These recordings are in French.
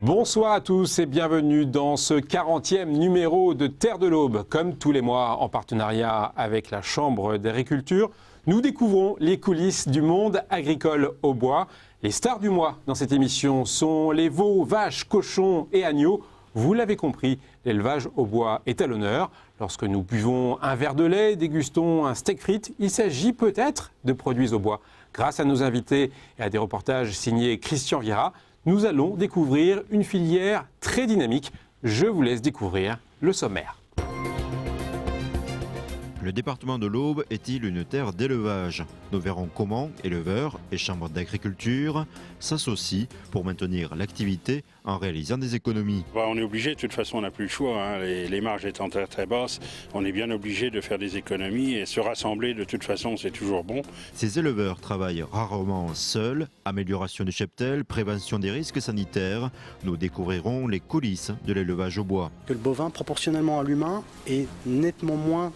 Bonsoir à tous et bienvenue dans ce 40e numéro de Terre de l'Aube. Comme tous les mois, en partenariat avec la Chambre d'agriculture, nous découvrons les coulisses du monde agricole au bois. Les stars du mois dans cette émission sont les veaux, vaches, cochons et agneaux. Vous l'avez compris, l'élevage au bois est à l'honneur. Lorsque nous buvons un verre de lait, dégustons un steak frites, il s'agit peut-être de produits au bois. Grâce à nos invités et à des reportages signés Christian Viera, nous allons découvrir une filière très dynamique. Je vous laisse découvrir le sommaire. Le département de l'Aube est-il une terre d'élevage? Nous verrons comment éleveurs et chambres d'agriculture s'associent pour maintenir l'activité en réalisant des économies. On est obligé, de toute façon on n'a plus le choix, hein. Les marges étant très très basses, on est bien obligé de faire des économies et se rassembler de toute façon c'est toujours bon. Ces éleveurs travaillent rarement seuls, amélioration du cheptel, prévention des risques sanitaires. Nous découvrirons les coulisses de l'élevage au bois. Que le bovin, proportionnellement à l'humain, est nettement moins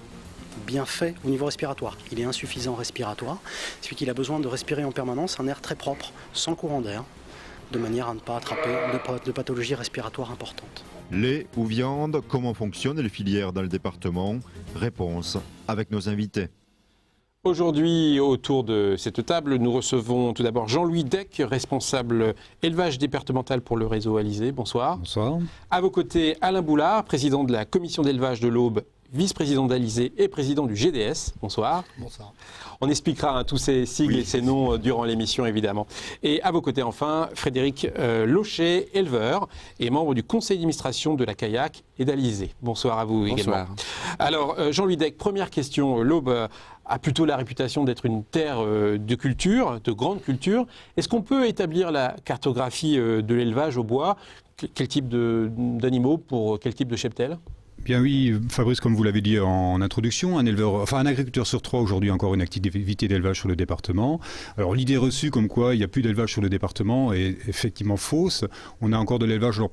bien fait au niveau respiratoire. Il est insuffisant respiratoire, ce qui fait qu'il a besoin de respirer en permanence un air très propre, sans courant d'air, de manière à ne pas attraper de pathologies respiratoires importantes. Lait ou viande, comment fonctionnent les filières dans le département? Réponse avec nos invités. Aujourd'hui, autour de cette table, nous recevons tout d'abord Jean-Louis Deck, responsable élevage départemental pour le réseau Alizé. Bonsoir. Bonsoir. À vos côtés, Alain Boulard, président de la commission d'élevage de l'Aube, vice-président d'Alizé et président du GDS. Bonsoir. Bonsoir. On expliquera tous ces sigles et ces noms durant l'émission, évidemment. Et à vos côtés, enfin, Frédéric Lochet, éleveur et membre du conseil d'administration de la Kayak et d'Alizé. Bonsoir à vous également. Alors, Jean-Louis Deck, première question. L'Aube a plutôt la réputation d'être une terre de culture, de grande culture. Est-ce qu'on peut établir la cartographie de l'élevage au bois? Quel type d'animaux pour quel type de cheptel? Bien oui, Fabrice, comme vous l'avez dit en introduction, un agriculteur sur 3 aujourd'hui a encore une activité d'élevage sur le département. Alors l'idée reçue comme quoi il n'y a plus d'élevage sur le département est effectivement fausse. On a encore de l'élevage dans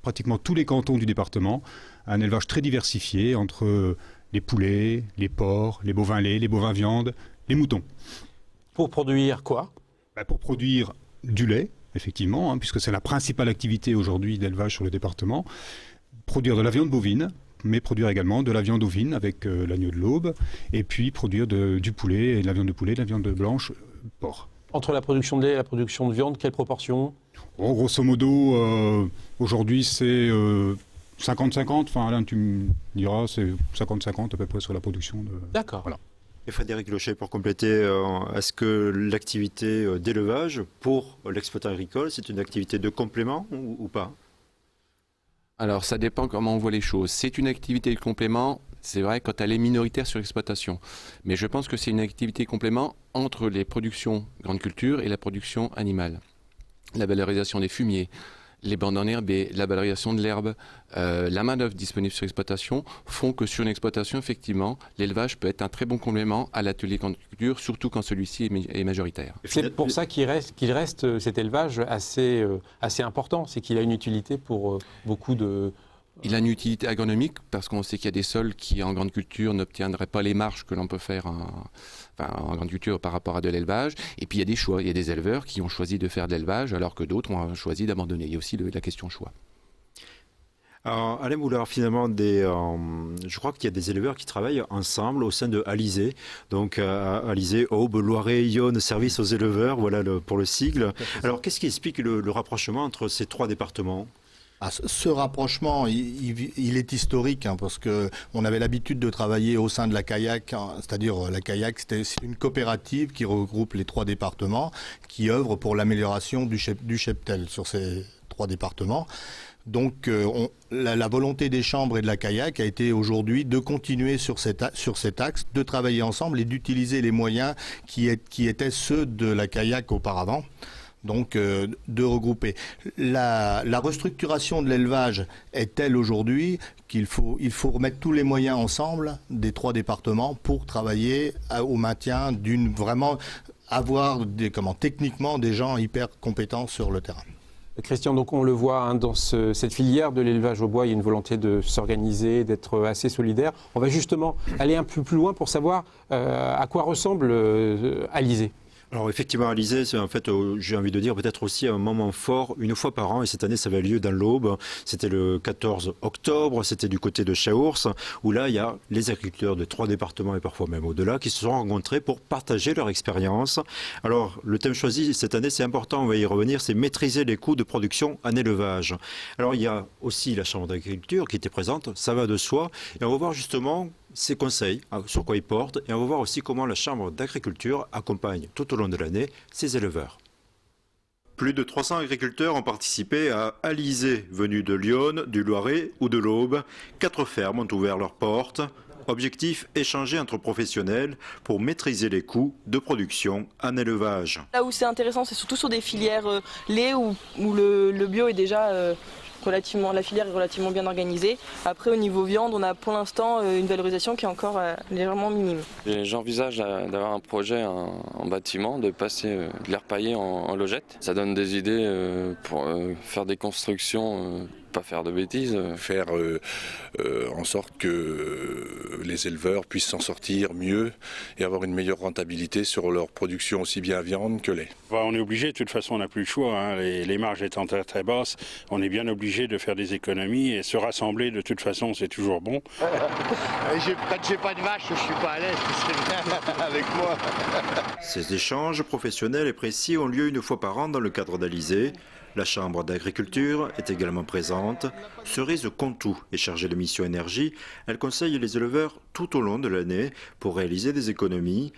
pratiquement tous les cantons du département, un élevage très diversifié entre les poulets, les porcs, les bovins laits, les bovins viande, les moutons. Pour produire quoi? Pour produire du lait, effectivement, puisque c'est la principale activité aujourd'hui d'élevage sur le département. Produire de la viande bovine, mais produire également de la viande ovine avec l'agneau de l'Aube, et puis produire du poulet, et de la viande de poulet, de la viande blanche, porc. Entre la production de lait et la production de viande, quelle proportion? Grosso modo, aujourd'hui c'est 50-50, enfin Alain tu me diras, c'est 50-50 à peu près sur la production. D'accord. Voilà. Et Frédéric Lochet, pour compléter, est-ce que l'activité d'élevage pour l'exploitant agricole, c'est une activité de complément ou pas? Alors, ça dépend comment on voit les choses. C'est une activité de complément, c'est vrai, quand elle est minoritaire sur l'exploitation. Mais je pense que c'est une activité complément entre les productions grande culture et la production animale. La valorisation des fumiers, les bandes enherbées, la valorisation de l'herbe, la main-d'œuvre disponible sur l'exploitation font que sur une exploitation, effectivement, l'élevage peut être un très bon complément à l'atelier grande culture, surtout quand celui-ci est majoritaire. C'est pour ça qu'il reste cet élevage assez important, c'est qu'il a une utilité pour beaucoup de... Il a une utilité agronomique parce qu'on sait qu'il y a des sols qui, en grande culture, n'obtiendraient pas les marges que l'on peut faire en grande culture par rapport à de l'élevage. Et puis il y a des choix. Il y a des éleveurs qui ont choisi de faire de l'élevage alors que d'autres ont choisi d'abandonner. Il y a aussi la question choix. Alors, Alain Boulard, finalement, je crois qu'il y a des éleveurs qui travaillent ensemble au sein de Alizé. Donc, Alizé, Aube, Loiret, Yonne, service aux éleveurs, voilà pour le sigle. Alors, qu'est-ce qui explique le rapprochement entre ces 3 départements ? Ce rapprochement, il est historique, parce qu'on avait l'habitude de travailler au sein de la Kayak, c'est-à-dire la Kayak, c'est une coopérative qui regroupe les 3 départements, qui œuvre pour l'amélioration du cheptel sur ces 3 départements. Donc la volonté des chambres et de la Kayak a été aujourd'hui de continuer sur cet axe, de travailler ensemble et d'utiliser les moyens qui étaient ceux de la Kayak auparavant. Donc de regrouper. La restructuration de l'élevage est telle aujourd'hui qu'il faut remettre tous les moyens ensemble des 3 départements pour travailler au maintien vraiment avoir techniquement des gens hyper compétents sur le terrain. Christian, donc on le voit dans cette filière de l'élevage au bois, il y a une volonté de s'organiser, d'être assez solidaire. On va justement aller un peu plus loin pour savoir à quoi ressemble Alizé. Alors effectivement, Alizé, c'est en fait, j'ai envie de dire, peut-être aussi un moment fort, une fois par an, et cette année ça avait lieu dans l'Aube, c'était le 14 octobre, c'était du côté de Chaours, où là il y a les agriculteurs de 3 départements et parfois même au-delà qui se sont rencontrés pour partager leur expérience. Alors le thème choisi cette année, c'est important, on va y revenir, c'est maîtriser les coûts de production en élevage. Alors il y a aussi la Chambre d'agriculture qui était présente, ça va de soi, et on va voir justement ses conseils, sur quoi ils portent, et on va voir aussi comment la Chambre d'agriculture accompagne tout au long de l'année ses éleveurs. Plus de 300 agriculteurs ont participé à Alizé, venus de Lyon, du Loiret ou de l'Aube. 4 fermes ont ouvert leurs portes. Objectif, échanger entre professionnels pour maîtriser les coûts de production en élevage. Là où c'est intéressant, c'est surtout sur des filières lait où le bio est déjà la filière est relativement bien organisée. Après, au niveau viande, on a pour l'instant une valorisation qui est encore légèrement minime. J'envisage d'avoir un projet en bâtiment, de passer de l'air paillé en logette. Ça donne des idées pour faire des constructions, pas faire de bêtises. Faire en sorte que les éleveurs puissent s'en sortir mieux et avoir une meilleure rentabilité sur leur production aussi bien viande que lait. On est obligé, de toute façon on n'a plus le choix, hein. Les marges étant très très basses, on est bien obligé de faire des économies et se rassembler de toute façon c'est toujours bon. Quand j'ai pas de vache, je suis pas à l'aise, c'est bien avec moi. Ces échanges professionnels et précis ont lieu une fois par an dans le cadre d'Alizé. La Chambre d'agriculture est également présente. Cerise Contou est chargée de mission énergie. Elle conseille les éleveurs tout au long de l'année pour réaliser des économies,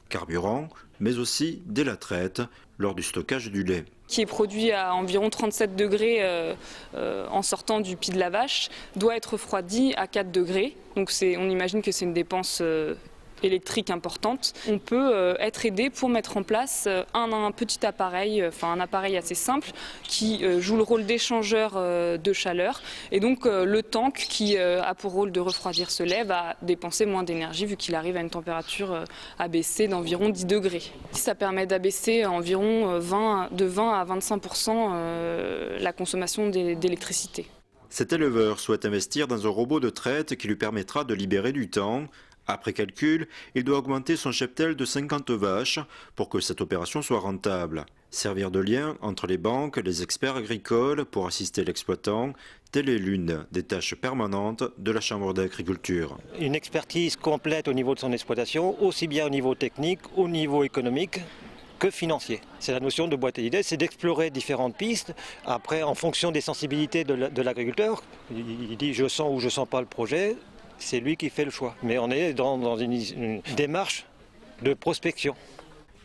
carburant, mais aussi dès la traite lors du stockage du lait. Qui est produit à environ 37 degrés en sortant du pied de la vache, doit être refroidi à 4 degrés. Donc on imagine que c'est une dépense électrique importante. On peut être aidé pour mettre en place un petit appareil, un appareil assez simple qui joue le rôle d'échangeur de chaleur. Et donc le tank qui a pour rôle de refroidir ce lait va dépenser moins d'énergie vu qu'il arrive à une température abaissée d'environ 10 degrés. Ça permet d'abaisser environ de 20 à 25% la consommation d'électricité. Cet éleveur souhaite investir dans un robot de traite qui lui permettra de libérer du temps. Après calcul, il doit augmenter son cheptel de 50 vaches pour que cette opération soit rentable. Servir de lien entre les banques, les experts agricoles pour assister l'exploitant, telle est l'une des tâches permanentes de la Chambre d'agriculture. Une expertise complète au niveau de son exploitation, aussi bien au niveau technique, au niveau économique que financier. C'est la notion de boîte à idées, c'est d'explorer différentes pistes. Après, en fonction des sensibilités de l'agriculteur, il dit je sens ou je sens pas le projet. C'est lui qui fait le choix. Mais on est dans une démarche de prospection.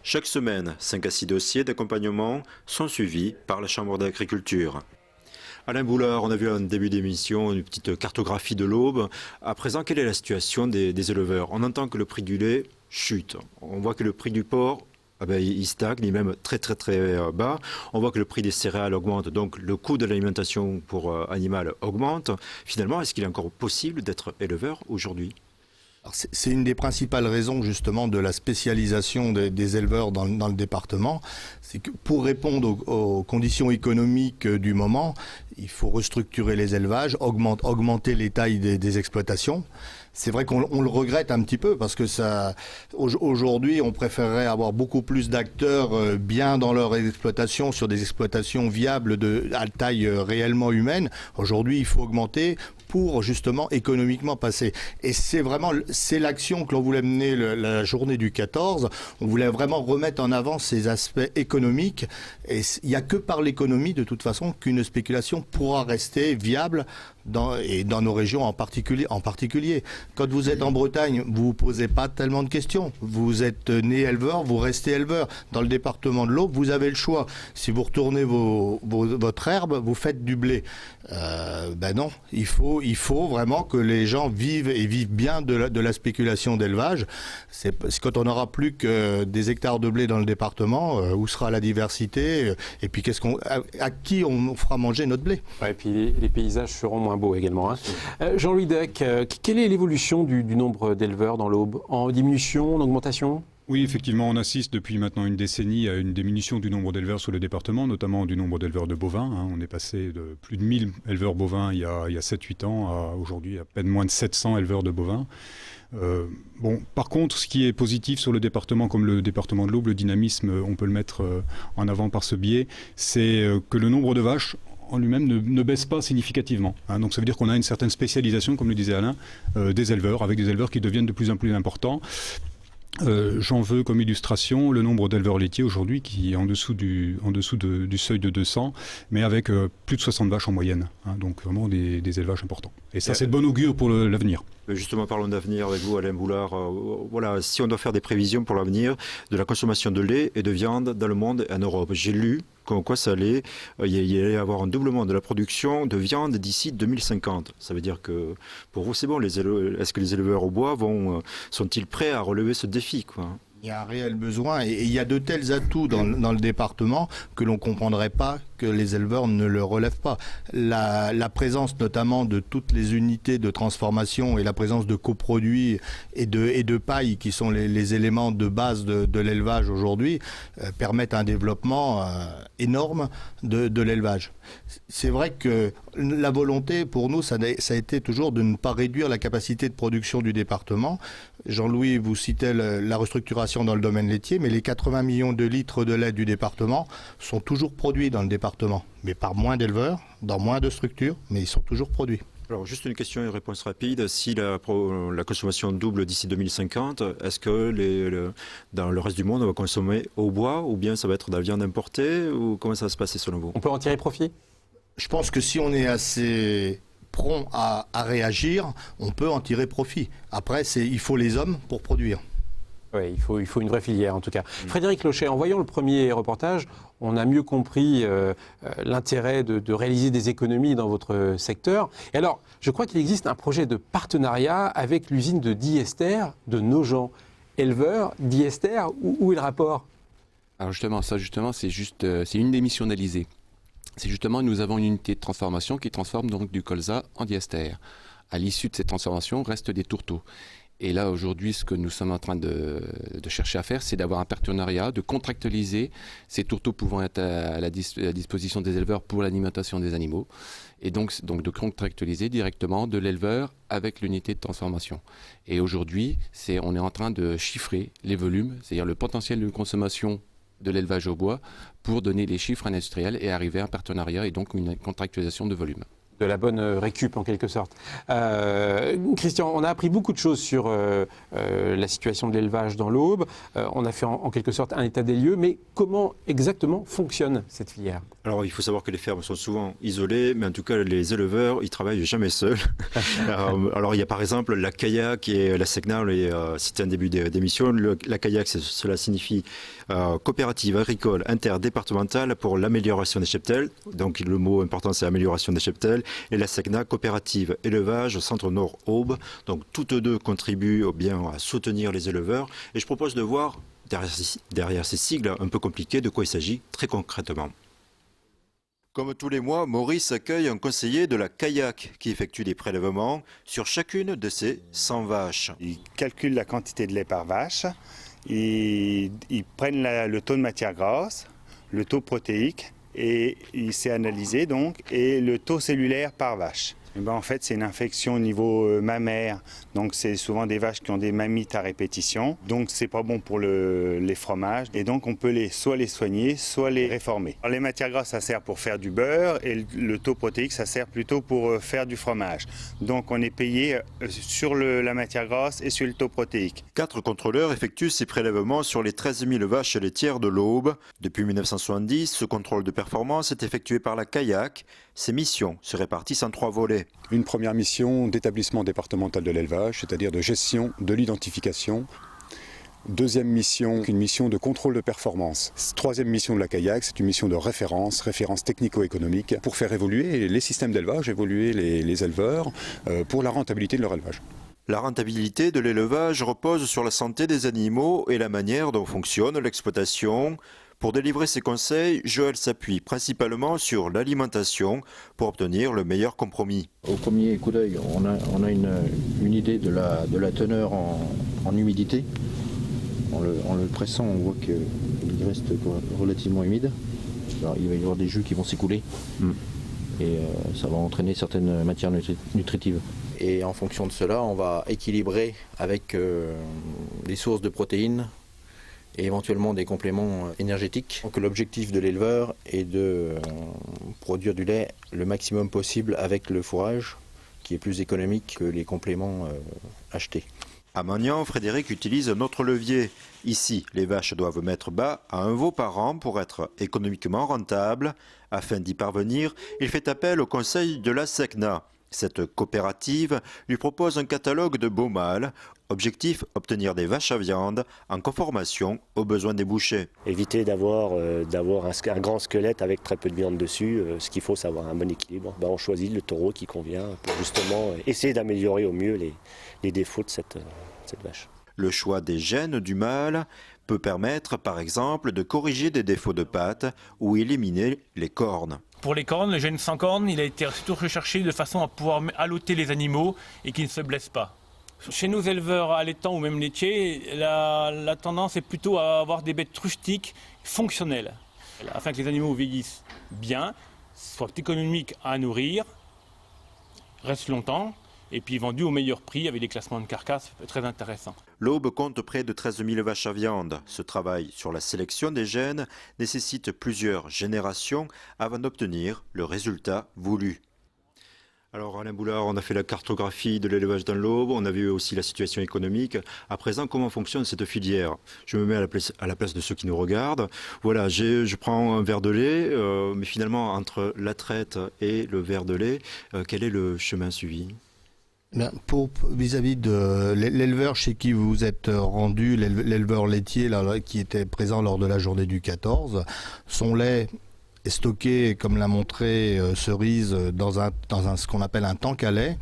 Chaque semaine, 5 à 6 dossiers d'accompagnement sont suivis par la Chambre d'agriculture. Alain Boulard, on a vu en début d'émission une petite cartographie de l'Aube. À présent, quelle est la situation des éleveurs? On entend que le prix du lait chute. On voit que le prix du porc il stagne, il est même très bas. On voit que le prix des céréales augmente, donc le coût de l'alimentation pour animal augmente. Finalement, est-ce qu'il est encore possible d'être éleveur aujourd'hui ? C'est une des principales raisons justement de la spécialisation des éleveurs dans le département. C'est que pour répondre aux conditions économiques du moment, il faut restructurer les élevages, augmenter les tailles des exploitations. C'est vrai qu'on le regrette un petit peu parce que aujourd'hui, on préférerait avoir beaucoup plus d'acteurs bien dans leur exploitation, sur des exploitations viables à taille réellement humaine. Aujourd'hui, il faut augmenter pour justement économiquement passer. Et c'est l'action que l'on voulait mener la journée du 14. On voulait vraiment remettre en avant ces aspects économiques. Et il n'y a que par l'économie, de toute façon, qu'une spéculation pourra rester viable dans nos régions en particulier. Quand vous êtes en Bretagne, vous vous posez pas tellement de questions. Vous êtes né éleveur, vous restez éleveur. Dans le département de l'Aube, vous avez le choix. Si vous retournez votre herbe, vous faites du blé. Non, il faut vraiment que les gens vivent bien de la spéculation d'élevage. C'est quand on n'aura plus que des hectares de blé dans le département, où sera la diversité, et puis à qui on fera manger notre blé. Ouais, et puis les paysages seront moins beaux également. Hein. Jean-Louis Deck, quelle est l'évolution du nombre d'éleveurs dans l'Aube? En diminution, en augmentation? Oui, effectivement, on assiste depuis maintenant une décennie à une diminution du nombre d'éleveurs sur le département, notamment du nombre d'éleveurs de bovins. On est passé de plus de 1000 éleveurs bovins il y a 7-8 ans à aujourd'hui à peine moins de 700 éleveurs de bovins. Par contre, ce qui est positif sur le département, comme le département de l'Aube, le dynamisme, on peut le mettre en avant par ce biais, c'est que le nombre de vaches en lui-même ne baisse pas significativement. Donc ça veut dire qu'on a une certaine spécialisation, comme le disait Alain, des éleveurs, avec des éleveurs qui deviennent de plus en plus importants. J'en veux comme illustration le nombre d'éleveurs laitiers aujourd'hui qui est en dessous du seuil de 200, mais avec plus de 60 vaches en moyenne. Donc vraiment des élevages importants. Et ça, c'est de bon augure pour l'avenir. Justement, parlons d'avenir avec vous, Alain Boulard. Voilà, si on doit faire des prévisions pour l'avenir de la consommation de lait et de viande dans le monde et en Europe, j'ai lu comme quoi ça allait, il allait y avoir un doublement de la production de viande d'ici 2050. Ça veut dire que pour vous, c'est bon. Est-ce que les éleveurs au bois sont-ils prêts à relever ce défi, quoi ? Il y a un réel besoin et il y a de tels atouts dans le département que l'on ne comprendrait pas que les éleveurs ne le relèvent pas. La présence notamment de toutes les unités de transformation et la présence de coproduits et de paille qui sont les éléments de base de l'élevage aujourd'hui permettent un développement énorme de l'élevage. C'est vrai que la volonté pour nous, ça a été toujours de ne pas réduire la capacité de production du département. Jean-Louis, vous citez la restructuration dans le domaine laitier, mais les 80 millions de litres de lait du département sont toujours produits dans le département, mais par moins d'éleveurs, dans moins de structures, mais ils sont toujours produits. Alors juste une question et une réponse rapide. Si la consommation double d'ici 2050, est-ce que dans le reste du monde on va consommer au bois ou bien ça va être de la viande importée ou comment ça va se passer selon vous ? On peut en tirer profit ? Je pense que si on est assez prompt à réagir, on peut en tirer profit. Après, il faut les hommes pour produire. Oui, il faut une vraie filière en tout cas. Frédéric Lochet, en voyant le premier reportage, on a mieux compris l'intérêt de réaliser des économies dans votre secteur. Et alors, je crois qu'il existe un projet de partenariat avec l'usine de Diester de Nogent. Éleveurs, Diester, où est le rapport ? Alors justement, c'est une des missions d'Alizé. C'est justement, nous avons une unité de transformation qui transforme donc du colza en diester. À l'issue de cette transformation, restent des tourteaux. Et là, aujourd'hui, ce que nous sommes en train de chercher à faire, c'est d'avoir un partenariat, de contractualiser ces tourteaux pouvant être à la disposition des éleveurs pour l'alimentation des animaux. Et donc de contractualiser directement de l'éleveur avec l'unité de transformation. Et aujourd'hui, on est en train de chiffrer les volumes, c'est-à-dire le potentiel de consommation de l'élevage au bois pour donner les chiffres industriels et arriver à un partenariat et donc une contractualisation de volume. De la bonne récup en quelque sorte. Christian, on a appris beaucoup de choses sur la situation de l'élevage dans l'Aube. On a fait en quelque sorte un état des lieux, mais comment exactement fonctionne cette filière ? Alors il faut savoir que les fermes sont souvent isolées, mais en tout cas les éleveurs, ils travaillent jamais seuls. Alors il y a par exemple la CAIAC et la SECNA, c'était un début d'émission. La CAIAC, cela signifie coopérative agricole interdépartementale pour l'amélioration des cheptels. Donc le mot important c'est amélioration des cheptels. Et la SECNA, coopérative élevage Centre Nord Aube. Donc toutes deux contribuent bien à soutenir les éleveurs. Et je propose de voir derrière ces sigles un peu compliqués de quoi il s'agit très concrètement. Comme tous les mois, Maurice accueille un conseiller de la CAIAC qui effectue des prélèvements sur chacune de ses 100 vaches. Ils calculent la quantité de lait par vache, ils prennent le taux de matière grasse, le taux protéique et il s'est analysé donc et le taux cellulaire par vache. Et en fait, c'est une infection au niveau mammaire. Donc, c'est souvent des vaches qui ont des mammites à répétition. Donc, c'est pas bon pour les fromages. Et donc, on peut soit les soigner, soit les réformer. Alors, les matières grasses, ça sert pour faire du beurre. Et le taux protéique, ça sert plutôt pour faire du fromage. Donc, on est payé sur la matière grasse et sur le taux protéique. 4 contrôleurs effectuent ces prélèvements sur les 13 000 vaches laitières de l'Aube. Depuis 1970, ce contrôle de performance est effectué par la CAIAC. Ces missions se répartissent en 3 volets. Une première mission d'établissement départemental de l'élevage, c'est-à-dire de gestion de l'identification. Deuxième mission, une mission de contrôle de performance. Troisième mission de la CAIAC, c'est une mission de référence technico-économique pour faire évoluer les systèmes d'élevage, évoluer les éleveurs pour la rentabilité de leur élevage. La rentabilité de l'élevage repose sur la santé des animaux et la manière dont fonctionne l'exploitation. Pour délivrer ses conseils, Joël s'appuie principalement sur l'alimentation pour obtenir le meilleur compromis. Au premier coup d'œil, on a une idée de la teneur en humidité. En le pressant, on voit qu'il reste relativement humide. Alors, il va y avoir des jus qui vont s'écouler et ça va entraîner certaines matières nutritives. Et en fonction de cela, on va équilibrer avec des sources de protéines et éventuellement des compléments énergétiques. Donc l'objectif de l'éleveur est de produire du lait le maximum possible avec le fourrage, qui est plus économique que les compléments achetés. À Magnan, Frédéric utilise un autre levier. Ici, les vaches doivent mettre bas à un veau par an pour être économiquement rentables. Afin d'y parvenir, il fait appel au conseil de la SECNA. Cette coopérative lui propose un catalogue de beaux mâles. Objectif, obtenir des vaches à viande en conformation aux besoins des bouchers. Éviter d'avoir un grand squelette avec très peu de viande dessus. Ce qu'il faut, c'est avoir un bon équilibre. On choisit le taureau qui convient pour justement essayer d'améliorer au mieux les défauts de cette vache. Le choix des gènes du mâle peut permettre, par exemple, de corriger des défauts de pattes ou éliminer les cornes. Pour les cornes, le gène sans cornes, il a été surtout recherché de façon à pouvoir alloter les animaux et qu'ils ne se blessent pas. Chez nos éleveurs allaitants ou même laitiers, la tendance est plutôt à avoir des bêtes rustiques, fonctionnelles, afin que les animaux vieillissent bien, soient économiques à nourrir, restent longtemps, et puis vendus au meilleur prix avec des classements de carcasses très intéressants. L'Aube compte près de 13 000 vaches à viande. Ce travail sur la sélection des gènes nécessite plusieurs générations avant d'obtenir le résultat voulu. Alors Alain Boulard, on a fait la cartographie de l'élevage dans l'Aube, on a vu aussi la situation économique. À présent, comment fonctionne cette filière? Je me mets à la place de ceux qui nous regardent. Voilà, je prends un verre de lait, mais finalement, entre la traite et le verre de lait, quel est le chemin suivi? Vis-à-vis de l'éleveur chez qui vous vous êtes rendu, l'éleveur laitier là, qui était présent lors de la journée du 14, son lait est stocké, comme l'a montré Cerise, dans ce qu'on appelle un tank à lait,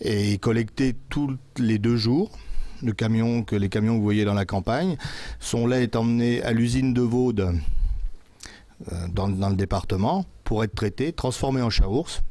et est collecté tous les 2 jours. Les camions que vous voyez dans la campagne. Son lait est emmené à l'usine de Vaude, dans le département, pour être traité, transformé en chaours.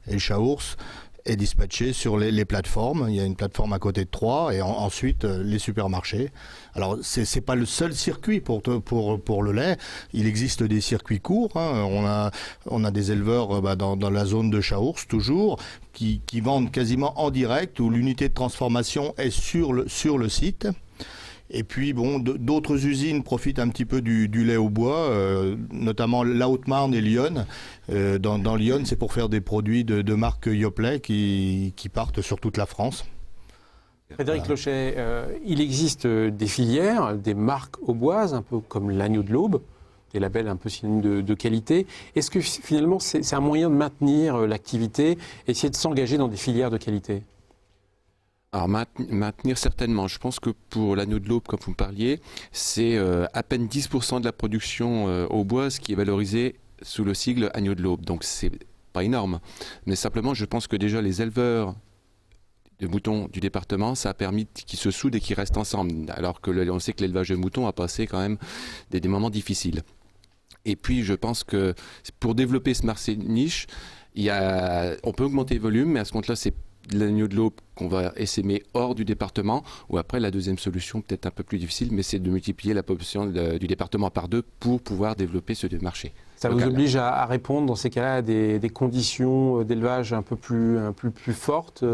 Et le chaours est dispatché sur les plateformes. Il y a une plateforme à côté de Troyes et ensuite les supermarchés. Alors c'est pas le seul circuit pour le lait. Il existe des circuits courts. On a des éleveurs dans la zone de Chaours toujours qui vendent quasiment en direct, où l'unité de transformation est sur le site. Et puis d'autres usines profitent un petit peu du lait au bois, notamment la Haute-Marne et Lyon. Dans Lyon, c'est pour faire des produits de marque Yoplait qui partent sur toute la France. Frédéric Lochet, il existe des filières, des marques auboises, un peu comme l'agneau de l'Aube, des labels un peu synonymes de qualité. Est-ce que finalement c'est un moyen de maintenir l'activité, essayer de s'engager dans des filières de qualité ? Alors maintenir certainement. Je pense que pour l'agneau de l'Aube, comme vous me parliez, c'est à peine 10% de la production auboise qui est valorisée sous le sigle agneau de l'Aube. Donc c'est pas énorme. Mais simplement, je pense que déjà les éleveurs de moutons du département, ça a permis qu'ils se soudent et qu'ils restent ensemble. Alors que on sait que l'élevage de moutons a passé quand même des moments difficiles. Et puis je pense que pour développer ce marché niche, on peut augmenter le volume, mais à ce compte-là, c'est l'agneau de l'Aube qu'on va essaimer hors du département, ou après la deuxième solution, peut-être un peu plus difficile, mais c'est de multiplier la population du département par 2 pour pouvoir développer ce marché. Ça vous oblige à répondre dans ces cas-là à des conditions d'élevage un peu plus fortes,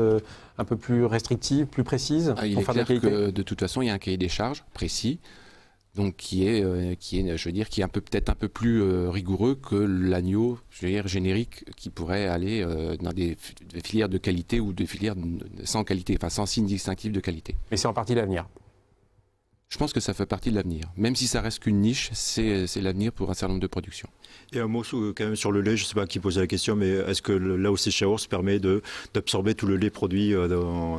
un peu plus restrictives, plus précises Il est clair que de toute façon, il y a un cahier des charges précis, donc qui est peut-être un peu plus rigoureux que l'agneau, générique, qui pourrait aller dans des filières de qualité ou des filières sans qualité, enfin sans signe distinctif de qualité. Mais c'est en partie l'avenir. Je pense que ça fait partie de l'avenir. Même si ça reste qu'une niche, c'est l'avenir pour un certain nombre de productions. Et un mot quand même sur le lait, je ne sais pas qui posait la question, mais est-ce que l'AOC Chaours permet d'absorber tout le lait produit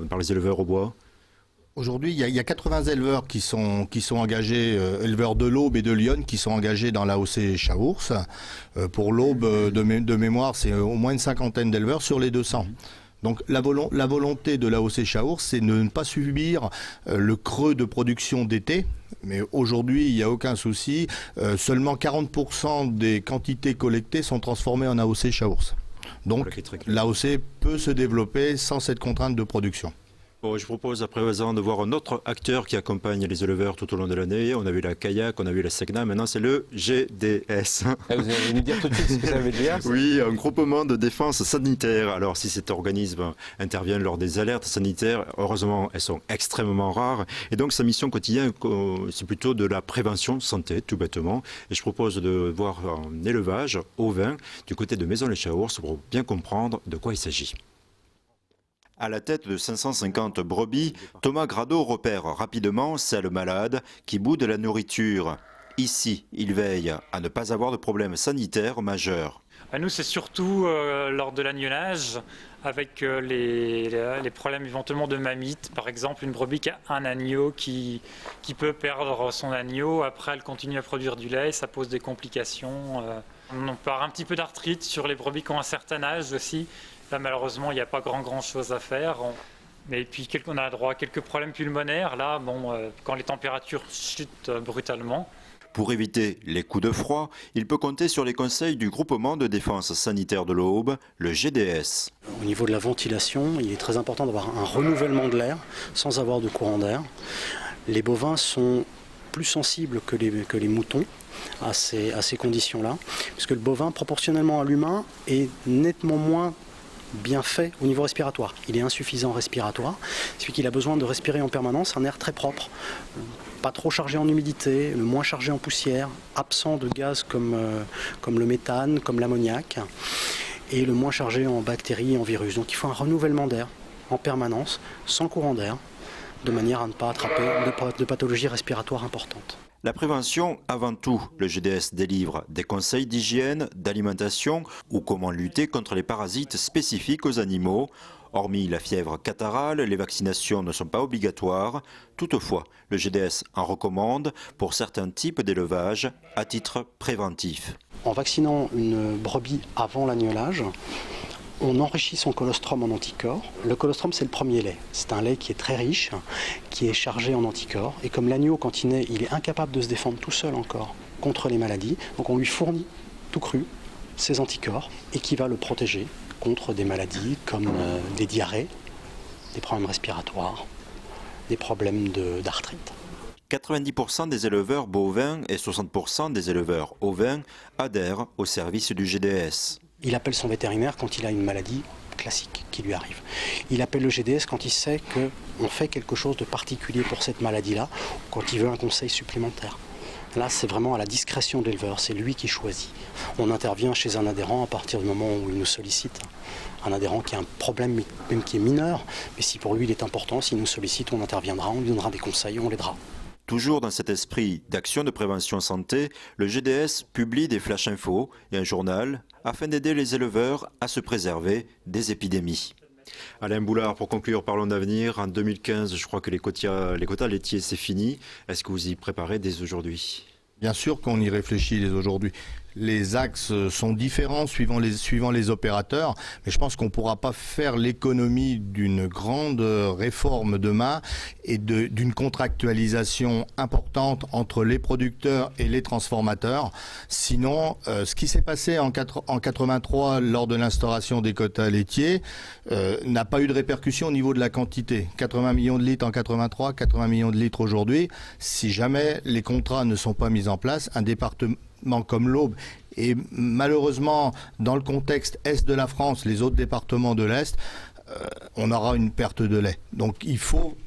par les éleveurs au bois ? Aujourd'hui, il y a 80 éleveurs qui sont engagés, éleveurs de l'Aube et de Lyon, qui sont engagés dans l'AOC Chaours. Pour l'Aube, de mémoire, c'est au moins une cinquantaine d'éleveurs sur les 200. Donc la volonté de l'AOC Chaours, c'est de ne pas subir le creux de production d'été. Mais aujourd'hui, il n'y a aucun souci. Seulement 40% des quantités collectées sont transformées en AOC Chaours. Donc l'AOC peut se développer sans cette contrainte de production. Bon, je propose à présent de voir un autre acteur qui accompagne les éleveurs tout au long de l'année. On a vu la kayak, on a vu la SECNA, maintenant c'est le GDS. Vous allez nous dire tout de suite ce que ça veut dire. Oui, un groupement de défense sanitaire. Alors si cet organisme intervient lors des alertes sanitaires, heureusement elles sont extrêmement rares. Et donc sa mission quotidienne, c'est plutôt de la prévention santé, tout bêtement. Et je propose de voir un élevage ovin du côté de Maisons-les-Chaours pour bien comprendre de quoi il s'agit. À la tête de 550 brebis, Thomas Grado repère rapidement celles malades qui boudent la nourriture. Ici, il veille à ne pas avoir de problème sanitaire majeur. Nous, c'est surtout lors de l'agnelage, avec les problèmes éventuellement de mammites. Par exemple, une brebis qui a un agneau qui peut perdre son agneau. Après, elle continue à produire du lait, ça pose des complications. On part un petit peu d'arthrite sur les brebis qui ont un certain âge aussi. Là, malheureusement, il n'y a pas grand chose à faire. Et puis, on a droit à quelques problèmes pulmonaires. Là, quand les températures chutent brutalement. Pour éviter les coups de froid, il peut compter sur les conseils du groupement de défense sanitaire de l'Aube, le GDS. Au niveau de la ventilation, il est très important d'avoir un renouvellement de l'air sans avoir de courant d'air. Les bovins sont plus sensibles que les moutons à ces conditions-là, puisque le bovin, proportionnellement à l'humain, est nettement moins bien fait au niveau respiratoire. Il est insuffisant respiratoire, c'est qu'il a besoin de respirer en permanence un air très propre, pas trop chargé en humidité, le moins chargé en poussière, absent de gaz comme le méthane, comme l'ammoniac, et le moins chargé en bactéries et en virus. Donc il faut un renouvellement d'air en permanence, sans courant d'air, de manière à ne pas attraper de pathologies respiratoires importantes. La prévention avant tout. Le GDS délivre des conseils d'hygiène, d'alimentation ou comment lutter contre les parasites spécifiques aux animaux. Hormis la fièvre catarrhale, les vaccinations ne sont pas obligatoires. Toutefois, le GDS en recommande pour certains types d'élevage à titre préventif. En vaccinant une brebis avant l'agnelage, on enrichit son colostrum en anticorps. Le colostrum, c'est le premier lait. C'est un lait qui est très riche, qui est chargé en anticorps. Et comme l'agneau, quand il naît, il est incapable de se défendre tout seul encore contre les maladies, donc on lui fournit tout cru ces anticorps et qui va le protéger contre des maladies comme des diarrhées, des problèmes respiratoires, des problèmes d'arthrite. 90% des éleveurs bovins et 60% des éleveurs ovins adhèrent au service du GDS. Il appelle son vétérinaire quand il a une maladie classique qui lui arrive. Il appelle le GDS quand il sait qu'on fait quelque chose de particulier pour cette maladie-là, ou quand il veut un conseil supplémentaire. Là, c'est vraiment à la discrétion de l'éleveur, c'est lui qui choisit. On intervient chez un adhérent à partir du moment où il nous sollicite. Un adhérent qui a un problème, même qui est mineur, mais si pour lui il est important, s'il nous sollicite, on interviendra, on lui donnera des conseils, on l'aidera. Toujours dans cet esprit d'action de prévention santé, le GDS publie des flash infos et un journal afin d'aider les éleveurs à se préserver des épidémies. Alain Boulard, pour conclure, parlons d'avenir. En 2015, je crois que les quotas laitiers, c'est fini. Est-ce que vous y préparez dès aujourd'hui ? Bien sûr qu'on y réfléchit dès aujourd'hui. Les axes sont différents suivant les opérateurs, mais je pense qu'on ne pourra pas faire l'économie d'une grande réforme demain et d'une contractualisation importante entre les producteurs et les transformateurs. Sinon, ce qui s'est passé en 83 lors de l'instauration des quotas laitiers n'a pas eu de répercussion au niveau de la quantité. 80 millions de litres en 83, 80 millions de litres aujourd'hui. Si jamais les contrats ne sont pas mis en place, un département comme l'Aube et malheureusement dans le contexte est de la France, les autres départements de l'Est, on aura une perte de lait. Donc il faut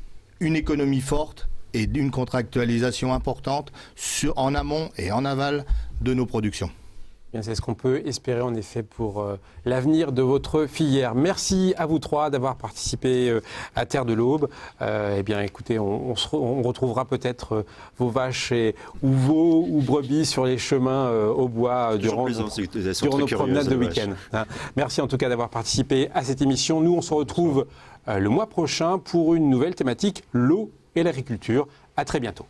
une économie forte et une contractualisation importante en amont et en aval de nos productions. C'est ce qu'on peut espérer en effet pour l'avenir de votre filière. Merci à vous trois d'avoir participé à Terre de l'Aube. Eh bien écoutez, on retrouvera peut-être vos vaches ou veaux ou brebis sur les chemins au bois durant nos promenades de week-end. Merci en tout cas d'avoir participé à cette émission. Nous on se retrouve le mois prochain pour une nouvelle thématique, l'eau et l'agriculture. À très bientôt.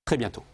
Très bientôt.